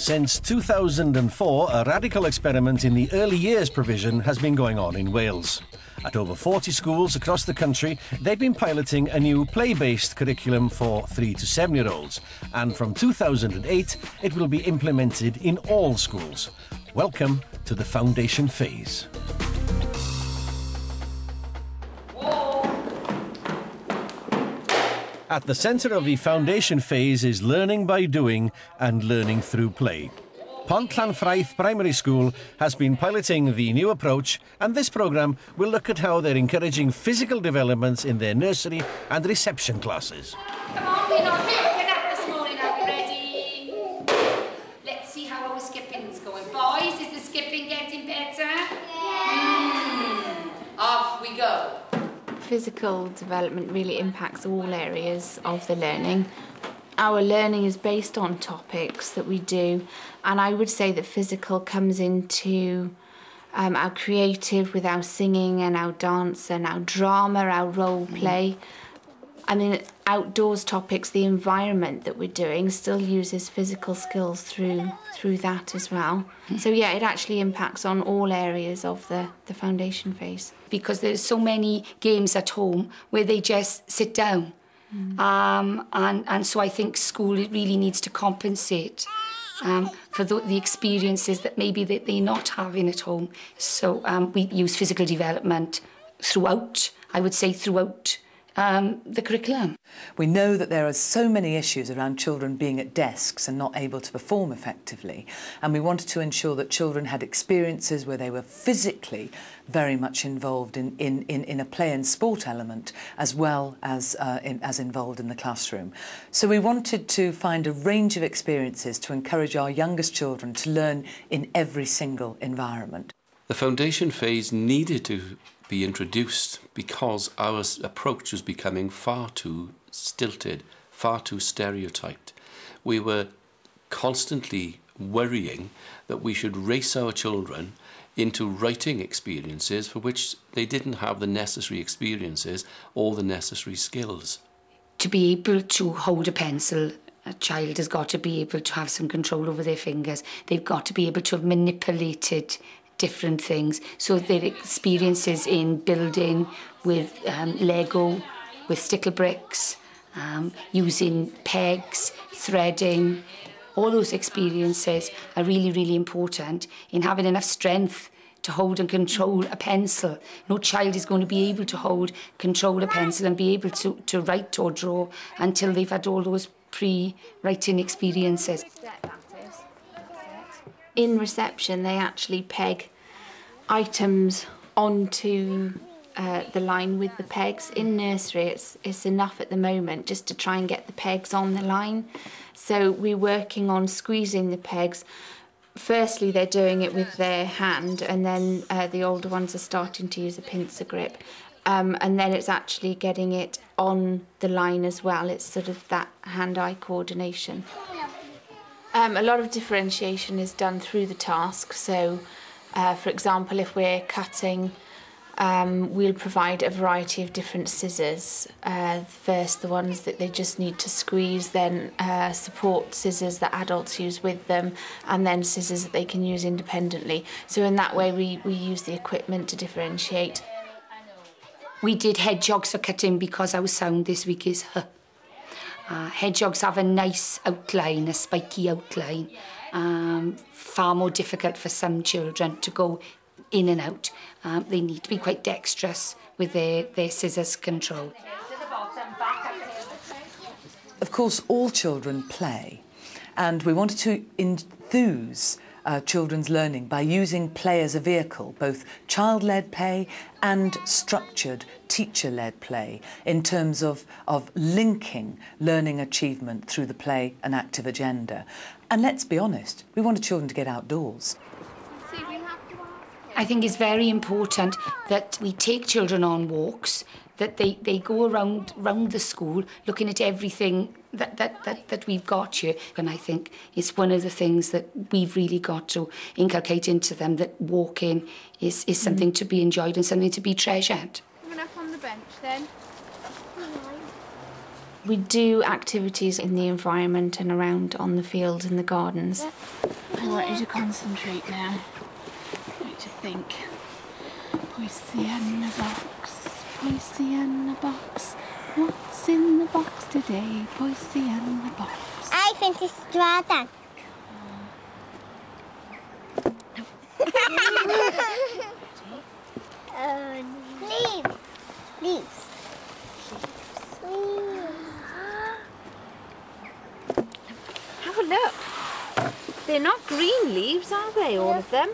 Since 2004, a radical experiment in the early years provision has been going on in Wales. At over 40 schools across the country, they've been piloting a new play-based curriculum for 3 to 7-year-olds. And from 2008, it will be implemented in all schools. Welcome to the foundation phase. At the centre of the foundation phase is learning by doing and learning through play. Pont Llanfraith Primary School has been piloting the new approach, and this programme will look at how they're encouraging physical developments in their nursery and reception classes. Come on, we're not looking at this morning, are we ready? Let's see how our skipping's going. Boys, is the skipping getting better? Yeah. Off we go. Physical development really impacts all areas of the learning. Our learning is based on topics that we do, and I would say that physical comes into our creative with our singing and our dance and our drama, our role play. I mean, outdoors topics, the environment that we're doing still uses physical skills through that as well. So yeah, it actually impacts on all areas of the foundation phase. Because there's so many games at home where they just sit down. And so I think school really needs to compensate for the experiences that maybe they're not having at home. So we use physical development throughout, I would say throughout the curriculum. We know that there are so many issues around children being at desks and not able to perform effectively, and we wanted to ensure that children had experiences where they were physically very much involved in a play and sport element as well as involved in the classroom. So we wanted to find a range of experiences to encourage our youngest children to learn in every single environment. The foundation phase needed to be introduced because our approach was becoming far too stilted, far too stereotyped. We were constantly worrying that we should race our children into writing experiences for which they didn't have the necessary experiences or the necessary skills. To be able to hold a pencil, a child has got to be able to have some control over their fingers. They've got to be able to have manipulated different things. So their experiences in building with Lego, with stickle bricks, using pegs, threading, all those experiences are really, really important in having enough strength to hold and control a pencil. No child is going to be able to control a pencil and be able to write or draw until they've had all those pre-writing experiences. In reception, they actually peg items onto the line with the pegs. In nursery, it's enough at the moment just to try and get the pegs on the line. So we're working on squeezing the pegs. Firstly, they're doing it with their hand, and then the older ones are starting to use a pincer grip. And then it's actually getting it on the line as well. It's sort of that hand-eye coordination. A lot of differentiation is done through the task. So, for example, if we're cutting, we'll provide a variety of different scissors. First, the ones that they just need to squeeze, then support scissors that adults use with them, and then scissors that they can use independently. So in that way, we use the equipment to differentiate. We did hedgehogs for cutting because our sound this week is H. Hedgehogs have a nice outline, a spiky outline, far more difficult for some children to go in and out. They need to be quite dexterous with their scissors control. Of course, all children play, and we wanted to enthuse children's learning by using play as a vehicle, both child-led play and structured teacher-led play, in terms of linking learning achievement through the play and active agenda. And let's be honest, we wanted children to get outdoors. I think it's very important that we take children on walks, that they go around the school looking at everything that we've got here. And I think it's one of the things that we've really got to inculcate into them, that walking is something to be enjoyed and something to be treasured. Coming up on the bench then. We do activities in the environment and around on the fields and the gardens. I want you to concentrate now. I want you to think. Pussy in the box, pussy in the box. What's in the box today? Pussy in the box. I think it's dragon. Leaves. Leaves. Have a look. They're not green leaves, are they, all of them?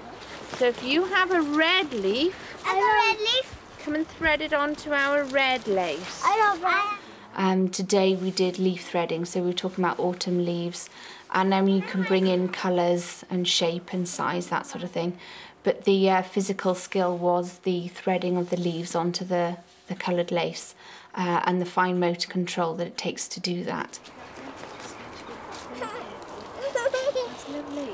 So if you have a red leaf, I have a red leaf. come and thread it onto our red lace. I love red. Today we did leaf threading, so we were talking about autumn leaves, and then you can bring in colours and shape and size, that sort of thing. But the physical skill was the threading of the leaves onto the coloured lace and the fine motor control that it takes to do that. That's lovely.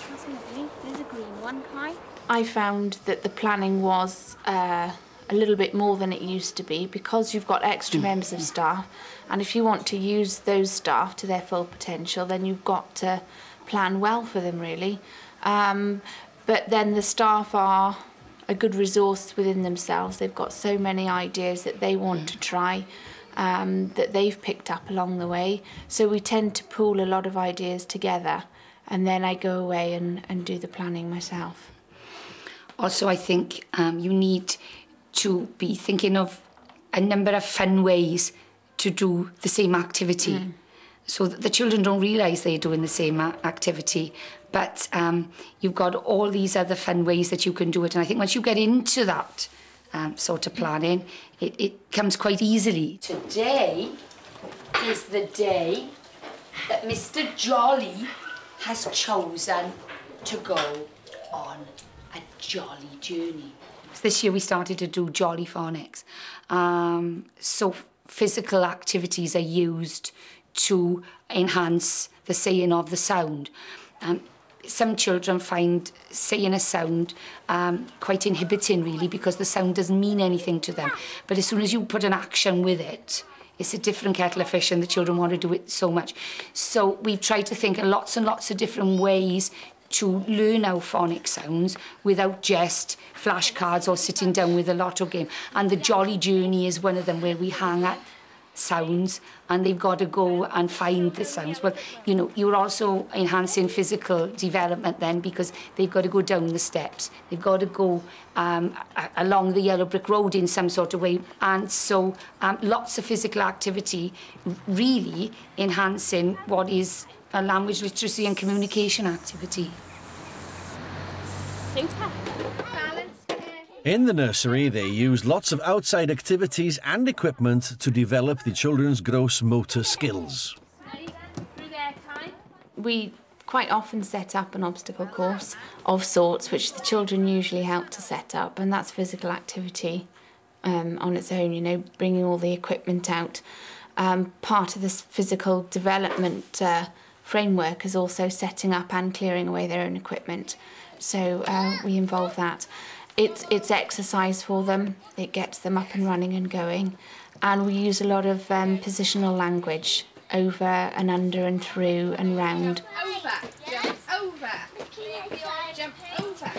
That's lovely. There's a green one. Hi. I found that the planning was a little bit more than it used to be because you've got extra members of staff, and if you want to use those staff to their full potential, then you've got to plan well for them, really. But then the staff are a good resource within themselves. They've got so many ideas that they want to try, that they've picked up along the way. So we tend to pool a lot of ideas together, and then I go away and do the planning myself. Also, I think you need to be thinking of a number of fun ways to do the same activity, so that the children don't realise they're doing the same activity. But you've got all these other fun ways that you can do it. And I think once you get into that sort of planning, it comes quite easily. Today is the day that Mr. Jolly has chosen to go on a jolly journey. This year we started to do jolly phonics. So physical activities are used to enhance the saying of the sound. Some children find saying a sound quite inhibiting, really, because the sound doesn't mean anything to them. But as soon as you put an action with it, it's a different kettle of fish, and the children want to do it so much. So we've tried to think of lots and lots of different ways to learn our phonic sounds without just flashcards or sitting down with a lotto game. And the Jolly Journey is one of them, where we hang at sounds and they've got to go and find the sounds. Well, you know, you're also enhancing physical development then, because they've got to go down the steps, they've got to go along the yellow brick road in some sort of way, and so lots of physical activity, really enhancing what is a language literacy and communication activity. In the nursery, they use lots of outside activities and equipment to develop the children's gross motor skills. We quite often set up an obstacle course of sorts, which the children usually help to set up, and that's physical activity on its own, you know, bringing all the equipment out. Part of this physical development framework is also setting up and clearing away their own equipment. So we involve that. It's exercise for them, it gets them up and running and going, and we use a lot of positional language, over and under and through and round. Over, jump over, jump over.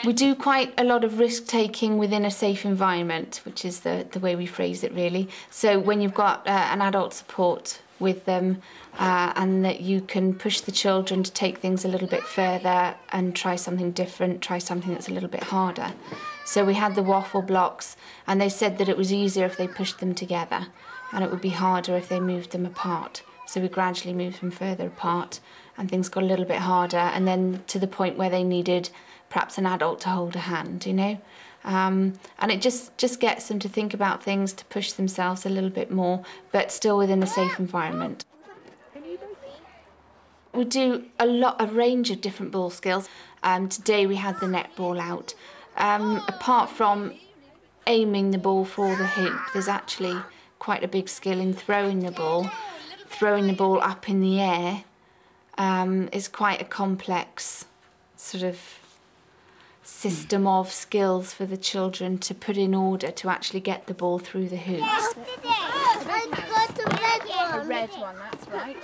We do quite a lot of risk-taking within a safe environment, which is the way we phrase it, really. So when you've got an adult support with them, and that you can push the children to take things a little bit further and try something different, try something that's a little bit harder. So we had the waffle blocks, and they said that it was easier if they pushed them together, and it would be harder if they moved them apart. So we gradually moved them further apart, and things got a little bit harder, and then to the point where they needed perhaps an adult to hold a hand, you know. And it just gets them to think about things, to push themselves a little bit more, but still within a safe environment. We do a range of different ball skills. Today we had the netball out. Apart from aiming the ball for the hoop, there's actually quite a big skill in throwing the ball. Throwing the ball up in the air is quite a complex sort of system of skills for the children to put in order to actually get the ball through the hoops. A red one, that's right.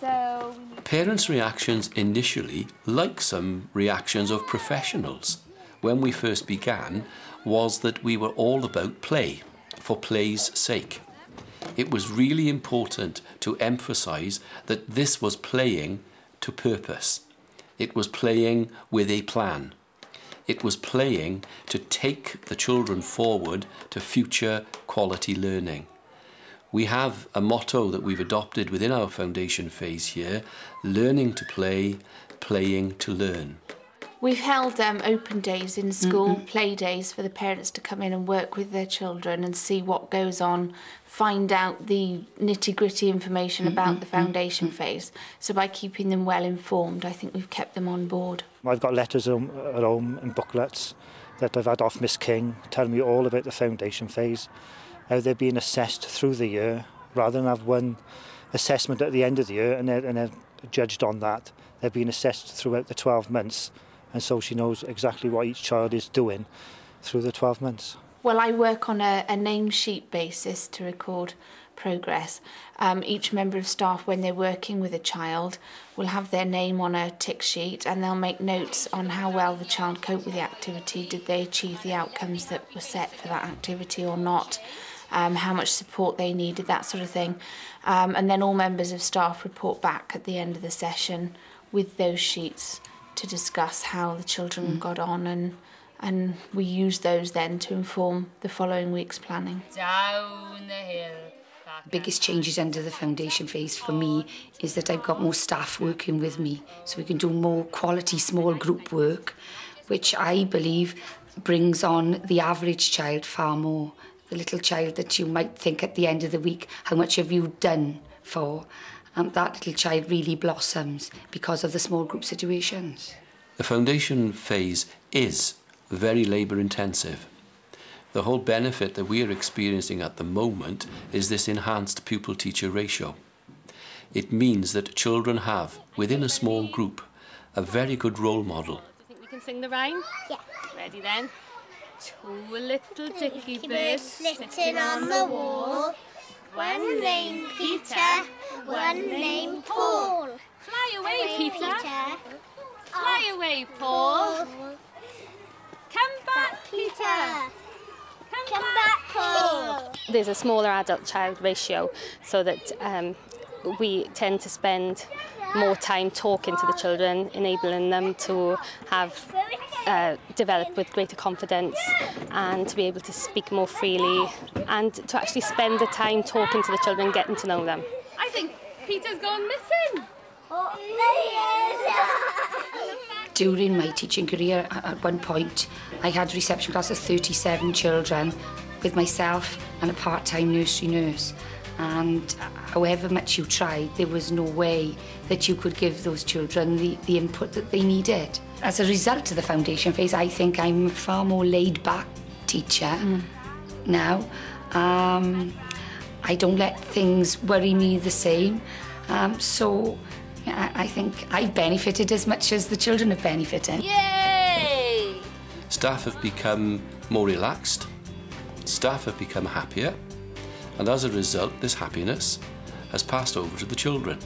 So Parents' reactions initially, like some reactions of professionals, when we first began, was that we were all about play, for play's sake. It was really important to emphasise that this was playing to purpose. It was playing with a plan. It was playing to take the children forward to future quality learning. We have a motto that we've adopted within our foundation phase here: learning to play, playing to learn. We've held open days in school, play days for the parents to come in and work with their children and see what goes on, find out the nitty-gritty information about the foundation phase. So by keeping them well informed, I think we've kept them on board. I've got letters at home and booklets that I've had off Miss King telling me all about the foundation phase, how they're being assessed through the year, rather than have one assessment at the end of the year and they're judged on that. They're being assessed throughout the 12 months. And so she knows exactly what each child is doing through the 12 months. Well, I work on a name sheet basis to record progress. Each member of staff, when they're working with a child, will have their name on a tick sheet and they'll make notes on how well the child coped with the activity. Did they achieve the outcomes that were set for that activity or not? How much support they needed, that sort of thing. And then all members of staff report back at the end of the session with those sheets to discuss how the children got on, and we use those then to inform the following week's planning. down the hill. Biggest changes under the foundation phase for me is that I've got more staff working with me, so we can do more quality small group work, which I believe brings on the average child far more. The little child that you might think at the end of the week, how much have you done for? That little child really blossoms because of the small group situations. The foundation phase is very labour intensive. The whole benefit that we are experiencing at the moment is this enhanced pupil-teacher ratio. It means that children have, within a small group, a very good role model. Do you think we can sing the rhyme? Yeah. Ready then? Two little dicky birds Sitting on the wall. One named Peter, one named Paul. Fly away, Peter. Fly away, Paul. Come back, Peter. Come back, Paul. There's a smaller adult-child ratio, so that we tend to spend more time talking to the children, enabling them to have develop with greater confidence and to be able to speak more freely and to actually spend the time talking to the children, getting to know them. I think Peter's gone missing. During my teaching career, at one point, I had reception class of 37 children with myself and a part-time nursery nurse. And however much you tried, there was no way that you could give those children the input that they needed. As a result of the foundation phase, I think I'm a far more laid-back teacher now. I don't let things worry me the same. So I think I've benefited as much as the children have benefited. Yay! Staff have become more relaxed, staff have become happier, and as a result, this happiness has passed over to the children.